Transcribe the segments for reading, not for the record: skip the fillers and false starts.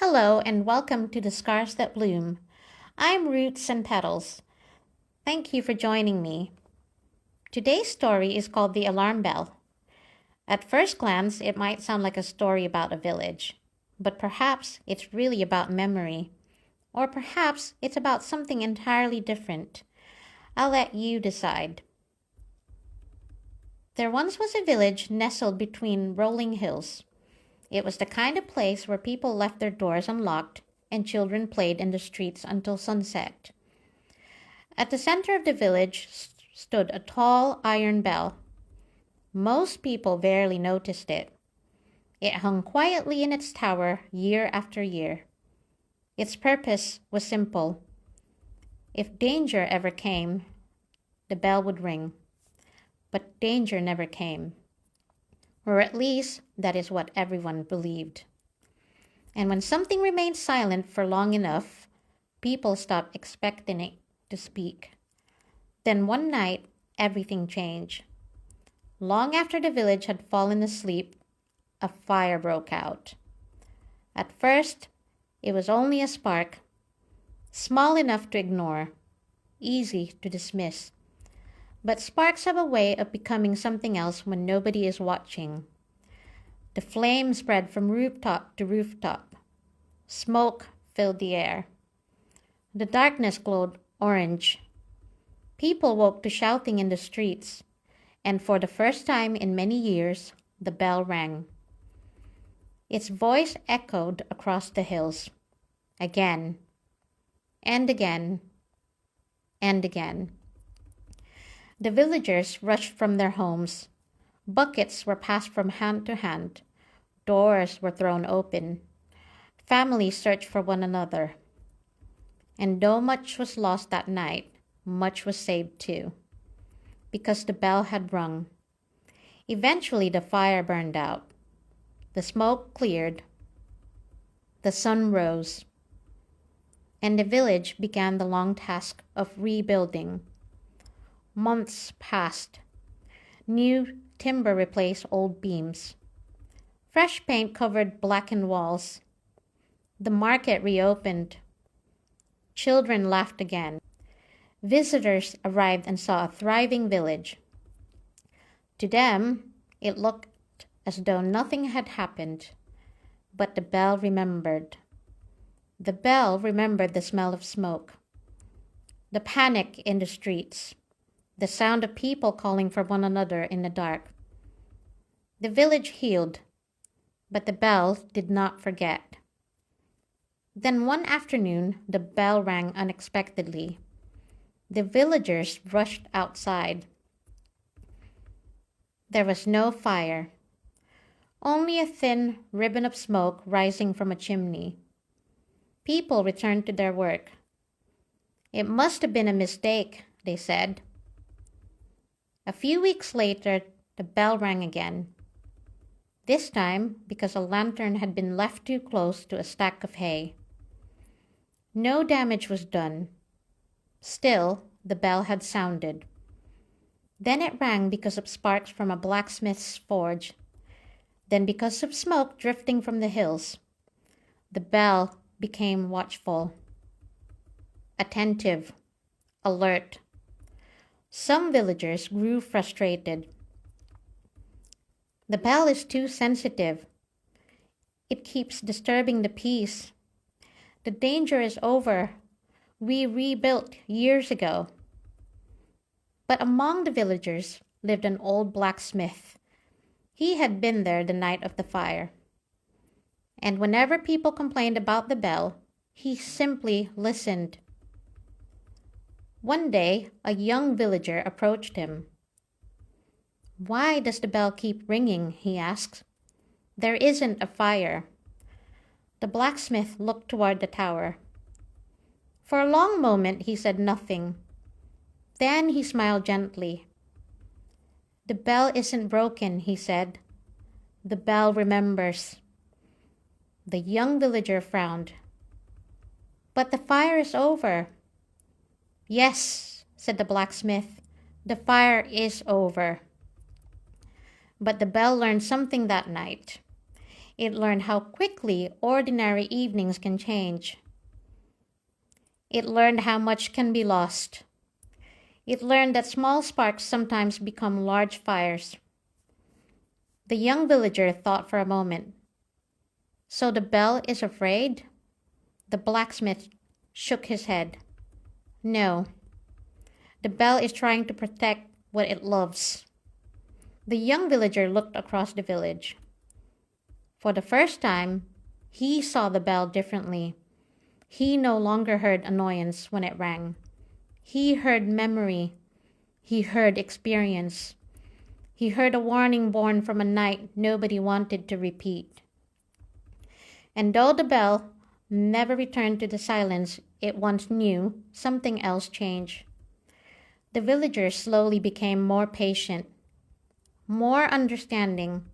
Hello and welcome to the Scars That Bloom. I'm Roots and Petals. Thank you for joining me. Today's story is called The Alarm Bell. At first glance, it might sound like a story about a village, but perhaps it's really about memory. Or perhaps it's about something entirely different. I'll let you decide. There once was a village nestled between rolling hills. It was the kind of place where people left their doors unlocked and children played in the streets until sunset. At the center of the village stood a tall iron bell. Most people barely noticed it. It hung quietly in its tower year after year. Its purpose was simple. If danger ever came, the bell would ring. But danger never came. Or at least, that is what everyone believed. And when something remained silent for long enough, people stopped expecting it to speak. Then one night, everything changed. Long after the village had fallen asleep, a fire broke out. At first, it was only a spark, small enough to ignore, easy to dismiss. But sparks have a way of becoming something else when nobody is watching. The flame spread from rooftop to rooftop. Smoke filled the air. The darkness glowed orange. People woke to shouting in the streets, and for the first time in many years, the bell rang. Its voice echoed across the hills, again, and again, and again. The villagers rushed from their homes. Buckets were passed from hand to hand. Doors were thrown open. Families searched for one another. And though much was lost that night, much was saved too, because the bell had rung. Eventually the fire burned out. The smoke cleared. The sun rose. And the village began the long task of rebuilding. Months passed. New timber replaced old beams. Fresh paint covered blackened walls. The market reopened. Children laughed again. Visitors arrived and saw a thriving village. To them, it looked as though nothing had happened. But the bell remembered. The bell remembered the smell of smoke, the panic in the streets, the sound of people calling for one another in the dark. The village healed, but the bell did not forget. Then one afternoon, the bell rang unexpectedly. The villagers rushed outside. There was no fire, only a thin ribbon of smoke rising from a chimney. People returned to their work. It must have been a mistake, they said. A few weeks later, the bell rang again. This time because a lantern had been left too close to a stack of hay. No damage was done. Still, the bell had sounded. Then it rang because of sparks from a blacksmith's forge. Then because of smoke drifting from the hills. The bell became watchful, attentive, alert. Some villagers grew frustrated. The bell is too sensitive. It keeps disturbing the peace. The danger is over. We rebuilt years ago. But among the villagers lived an old blacksmith. He had been there the night of the fire. And whenever people complained about the bell, he simply listened. One day, a young villager approached him. "Why does the bell keep ringing?" he asked. "There isn't a fire." The blacksmith looked toward the tower. For a long moment he said nothing. Then he smiled gently. "The bell isn't broken," he said. "The bell remembers." The young villager frowned. "But the fire is over." "Yes," said the blacksmith, "the fire is over." But the bell learned something that night. It learned how quickly ordinary evenings can change. It learned how much can be lost. It learned that small sparks sometimes become large fires. The young villager thought for a moment. So the bell is afraid? The blacksmith shook his head. No. The bell is trying to protect what it loves. The young villager looked across the village. For the first time, he saw the bell differently. He no longer heard annoyance when it rang. He heard memory. He heard experience. He heard a warning born from a night nobody wanted to repeat. And though the bell never returned to the silence it once knew, something else changed. The villagers slowly became more patient, more understanding,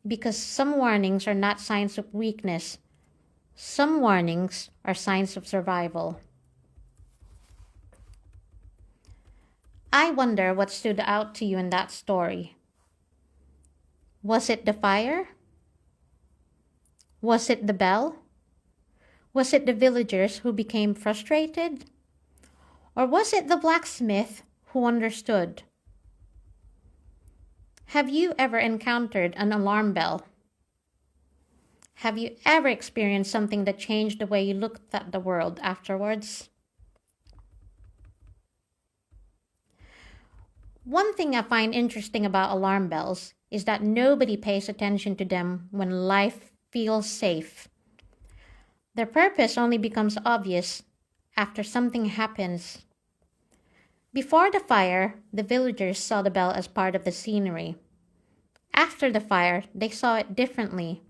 because some warnings are not signs of weakness. Some warnings are signs of survival. I wonder what stood out to you in that story. Was it the fire? Was it the bell? Was it the villagers who became frustrated? Or was it the blacksmith who understood? Have you ever encountered an alarm bell? Have you ever experienced something that changed the way you looked at the world afterwards? One thing I find interesting about alarm bells is that nobody pays attention to them when life feels safe. Their purpose only becomes obvious after something happens. Before the fire, the villagers saw the bell as part of the scenery. After the fire, they saw it differently.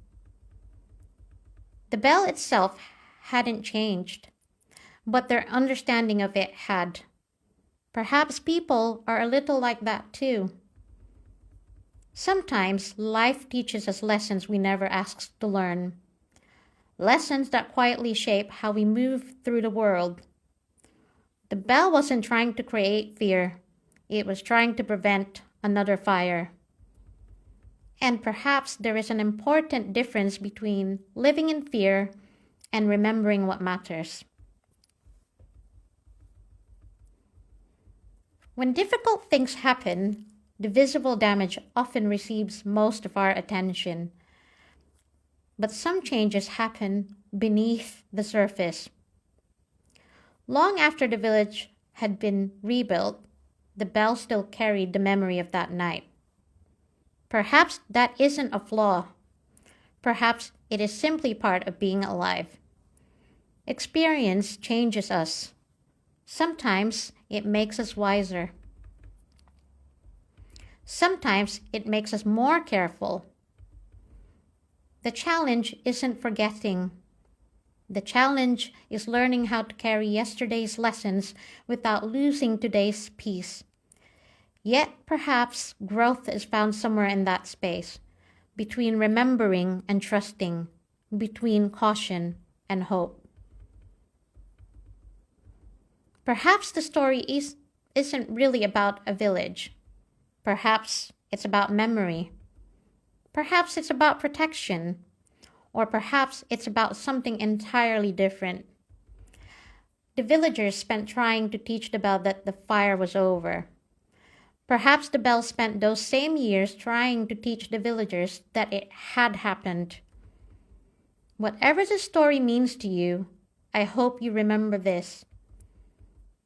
The bell itself hadn't changed, but their understanding of it had. Perhaps people are a little like that too. Sometimes life teaches us lessons we never asked to learn. Lessons that quietly shape how we move through the world. The bell wasn't trying to create fear. It was trying to prevent another fire. And perhaps there is an important difference between living in fear and remembering what matters. When difficult things happen, the visible damage often receives most of our attention. But some changes happen beneath the surface. Long after the village had been rebuilt, the bell still carried the memory of that night. Perhaps that isn't a flaw. Perhaps it is simply part of being alive. Experience changes us. Sometimes it makes us wiser. Sometimes it makes us more careful. The challenge isn't forgetting. The challenge is learning how to carry yesterday's lessons without losing today's peace. Yet perhaps growth is found somewhere in that space, between remembering and trusting, between caution and hope. Perhaps the story isn't really about a village. Perhaps it's about memory. Perhaps it's about protection. Or perhaps it's about something entirely different. The villagers spent trying to teach the bell that the fire was over. Perhaps the bell spent those same years trying to teach the villagers that it had happened. Whatever the story means to you, I hope you remember this.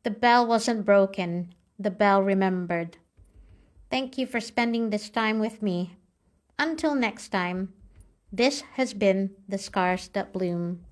The bell wasn't broken. The bell remembered. Thank you for spending this time with me. Until next time, this has been The Scars That Bloom.